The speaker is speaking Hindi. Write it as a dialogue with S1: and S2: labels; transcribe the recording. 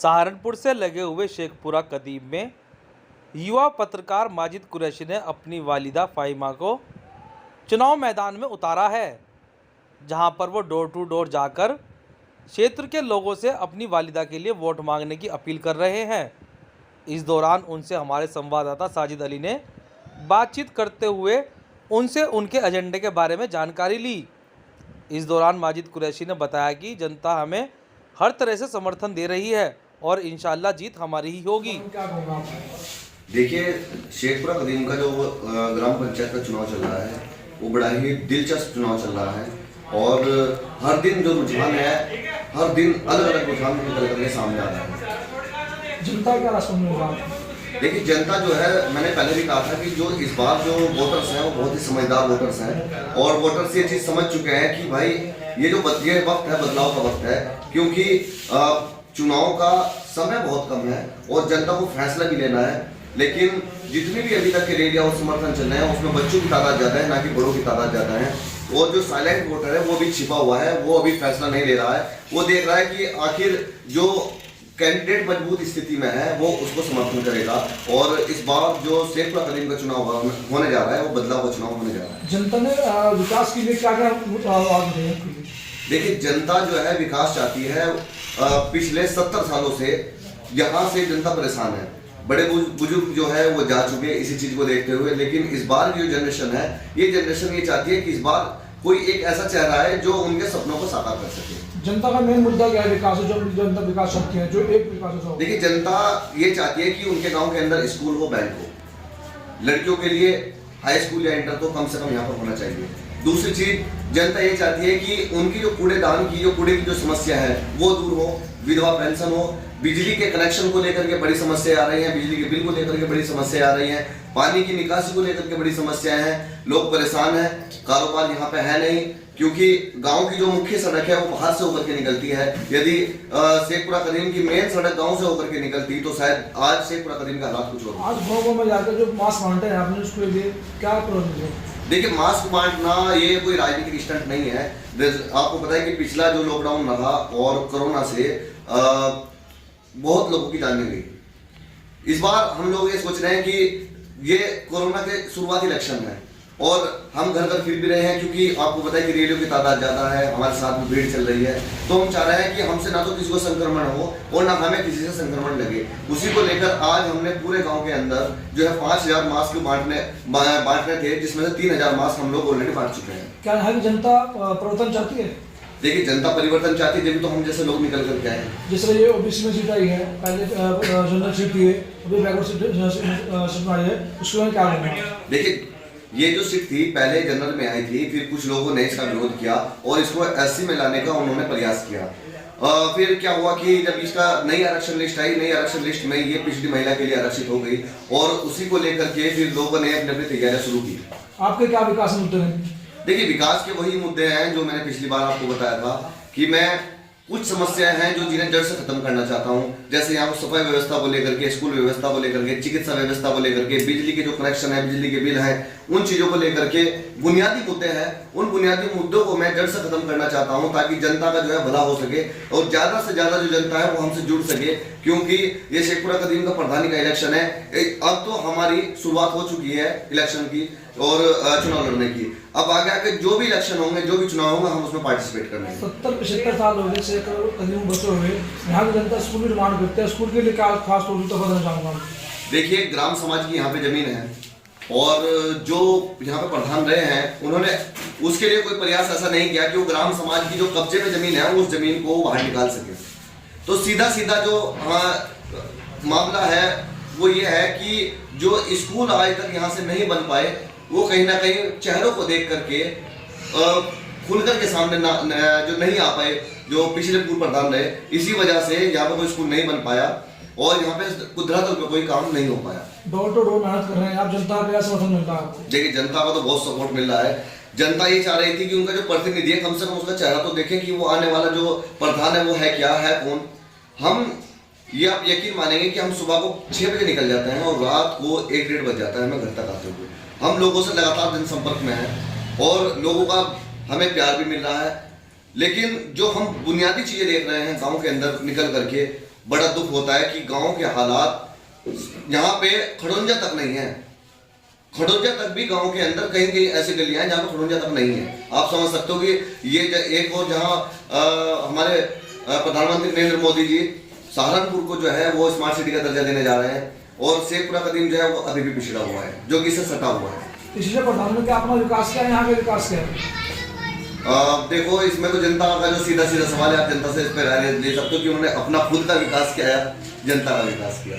S1: सहारनपुर से लगे हुए शेखपुरा कदीम में युवा पत्रकार माजिद कुरैशी ने अपनी वालिदा फ़ाहिमा को चुनाव मैदान में उतारा है, जहां पर वो डोर टू डोर जाकर क्षेत्र के लोगों से अपनी वालिदा के लिए वोट मांगने की अपील कर रहे हैं। इस दौरान उनसे हमारे संवाददाता साजिद अली ने बातचीत करते हुए उनसे उनके एजेंडे के बारे में जानकारी ली। इस दौरान माजिद कुरैशी ने बताया कि जनता हमें हर तरह से समर्थन दे रही है और इंशाल्लाह जीत हमारी ही होगी।
S2: देखिए, शेखपुरा कदीम का जो ग्राम पंचायत का चुनाव चल रहा है वो बड़ा ही दिलचस्प चुनाव चल रहा है और हर दिन जो रुझान है, हर दिन अलग अलग रुझान निकल करके सामने आ रहा है।
S3: जनता क्या रास्ता?
S2: देखिए, जनता जो है, मैंने पहले भी कहा था कि जो इस बार जो वोटर्स हैं वो बहुत ही समझदार वोटर्स हैं और वोटर्स ये चीज़ समझ चुके हैं कि भाई ये जो वक्त है बदलाव का वक्त है, क्योंकि चुनाव का समय बहुत कम है और जनता को फैसला भी लेना है। लेकिन जितनी भी अभी तक के रेडिया और समर्थन चल रहे हैं उसमें बच्चों की तादाद ज़्यादा है, ना कि बड़ों की तादाद ज़्यादा है। और जो साइलेंट वोटर है वो भी छिपा हुआ है, वो अभी फैसला नहीं ले रहा है। वो देख रहा है कि आखिर जो कैंडिडेट मजबूत स्थिति में है वो उसको समर्थन करेगा। और इस बार जो शेखपुरा कदीम का चुनाव होने जा रहा है वो बदलाव का चुनाव होने जा रहा है।
S3: जनता ने विकास के लिए क्या क्या आवाज दी है?
S2: देखिए, जनता जो है विकास चाहती है। पिछले 70 सालों से यहाँ से जनता परेशान है। बड़े बुजुर्ग जो है वो जा चुके हैं इसी चीज को देखते हुए। लेकिन इस बार की जो जनरेशन है, ये जनरेशन ये चाहती है कि इस बार कोई एक ऐसा चेहरा है जो उनके सपनों को साकार कर सके।
S3: जनता का मेन मुद्दा क्या है? विकास। जो जनता विकास चाहती है, जो एक विकास।
S2: देखिए, जनता ये चाहती है कि उनके गांव के अंदर स्कूल हो, बैंक हो, लड़कियों के लिए हाई स्कूल या इंटर तो कम से कम यहाँ पर होना चाहिए। दूसरी चीज, जनता ये चाहती है कि उनकी जो कूड़ेदान की, जो कूड़े की जो समस्या है वो दूर हो, विधवा पेंशन हो, बिजली के कनेक्शन को लेकर के बड़ी समस्या आ रही है, बिजली के बिल को लेकर के बड़ी समस्या आ रही है, पानी की निकासी को लेकर के बड़ी समस्याएं हैं। लोग परेशान हैं, कारोबार यहाँ पे है नहीं, क्योंकि गांव की जो मुख्य सड़क है वो बाहर से होकर के निकलती है। यदि शेखपुरा कदीम की मेन सड़क गांव से होकर के निकलती तो शायद आज शेखपुरा कदीम का हालात कुछ और।
S3: आज गाँव में जाकर जो मास्क बांटे हैं आपने, उसके लिए क्या प्रोसेस है?
S2: देखिए, मास्क बांटना ये कोई राजनीतिक स्टंट नहीं है। आपको पता है कि पिछला जो लॉकडाउन रहा और कोरोना से बहुत लोगों की जान गई। इस बार हम लोग ये सोच रहे हैं कि ये कोरोना के शुरुआती लक्षण है और हम घर घर फिर भी रहे हैं, क्योंकि आपको पता है कि रेडियो की तादाद ज्यादा है, हमारे साथ में भीड़ चल रही है। तो हम चाह रहे हैं कि हमसे ना तो किसी को संक्रमण हो और ना हमें किसी से संक्रमण लगे। उसी को लेकर आज हमने पूरे गांव के अंदर जो है 5000 मास्क बांटने थे, जिसमें से 3000 मास्क हम लोग ऑलरेडी बांट चुके हैं।
S3: क्या है कि जनता परिवर्तन चाहती है?
S2: देखिए, जनता परिवर्तन चाहती है, तो हम जैसे लोग निकल करके आए हैं।
S3: जिस तरह ये ओबीसी में सीट आई है, पहले जनरल सीट थी, अभी बैकवर्ड सीट आई है, उसके बाद क्या होगा?
S2: देखिए, ये जो सीट थी पहले जनरल में आई थी, फिर कुछ लोगों ने इसका विरोध किया और इसको एससी में लाने का उन्होंने प्रयास किया। फिर क्या हुआ कि जब इसका नई आरक्षण लिस्ट आई, नई आरक्षण लिस्ट में ये पिछड़ी महिला के लिए आरक्षित हो गई और उसी को लेकर के फिर लोगों ने अपनी अपनी तैयारियां शुरू की।
S3: आपके क्या विकास मुद्दे हैं?
S2: देखिए, विकास के वही मुद्दे हैं जो मैंने पिछली बार आपको बताया था कि मैं कुछ समस्याएं हैं जो जिन्हें जड़ से खत्म करना चाहता हूं। जैसे यहाँ पर सफाई व्यवस्था को लेकर के, स्कूल व्यवस्था को लेकर के, चिकित्सा व्यवस्था को लेकर के, बिजली के जो कनेक्शन है, बिजली के बिल हैं, उन चीजों को लेकर के बुनियादी मुद्दे हैं। उन बुनियादी मुद्दों को मैं जड़ से खत्म करना चाहता हूं ताकि जनता का जो है भला हो सके और ज्यादा से ज्यादा जो जनता है वो हमसे जुड़ सके। क्योंकि ये शेखपुरा कदीम का प्रधानी का इलेक्शन है। अब तो हमारी शुरुआत हो चुकी है इलेक्शन की और चुनाव लड़ने की। अब आगे आगे जो भी इलेक्शन होंगे, जो भी चुनाव होंगे, हम उसमें पार्टिसिपेट करेंगे।
S3: 70-75 साल हो गए शेखपुरा कदीम बसे हुए, यहाँ की जनता स्कूल की डिमांड करते हैं। स्कूल के लिए क्या खास तौर पर बताना चाहूँगा? देखिए,
S2: ग्राम समाज की यहाँ पे जमीन है और जो यहाँ पे प्रधान रहे हैं उन्होंने उसके लिए कोई प्रयास ऐसा नहीं किया कि वो ग्राम समाज की जो कब्जे में जमीन है उस जमीन को बाहर निकाल सके। तो सीधा सीधा जो मामला है वो ये है कि जो स्कूल आज तक यहाँ से नहीं बन पाए, वो कहीं ना कहीं चेहरों को देख करके खुलकर के सामने जो नहीं आ पाए, जो पिछले पूर्व प्रधान रहे, इसी वजह से यहाँ पर कोई स्कूल नहीं बन पाया और यहाँ पे धरातल पे कोई काम नहीं हो पाया।
S3: डोर टू डोर मेहनत कर रहे हैं आप, जनता का क्या समर्थन मिल रहा है?
S2: देखिए, जनता का तो बहुत सपोर्ट मिल रहा है। जनता ये चाह रही थी कि उनका जो प्रतिनिधि है कम से कम उसका चेहरा तो देखें कि वो आने वाला जो प्रधान है वो है क्या, है कौन। हम ये आप यकीन मानेंगे कि हम सुबह को 6 बजे निकल जाते हैं और रात को 1-1:30 बज जाता है हमें घर तक आते हुए। हम लोगों से लगातार जनसंपर्क में हैं और लोगों का हमें प्यार भी मिल रहा है। लेकिन जो हम बुनियादी चीजें देख रहे हैं गांव के अंदर निकल करके, बड़ा दुख होता है कि गांव के हालात यहाँ पे खड़ोंजा तक नहीं है। खड़ोंजा तक भी गांव के अंदर कहीं कहीं ऐसी गलियां हैं जहाँ पे खड़ोंजा तक नहीं है। आप समझ सकते हो कि ये एक और जहाँ हमारे प्रधानमंत्री नरेंद्र मोदी जी सहारनपुर को जो है वो स्मार्ट सिटी का दर्जा देने जा रहे हैं, और शेखपुरा कदीम जो है वो अभी भी पिछड़ा हुआ है, जो कि इससे सटा हुआ है।
S3: इसलिए प्रधानमंत्री अपना विकास किया, यहाँ का विकास किया।
S2: देखो इसमें तो जनता का जो सीधा सीधा सवाल है, आप जनता से इस पर राय ले सकते हो कि उन्होंने अपना खुद का विकास किया है, जनता का विकास किया।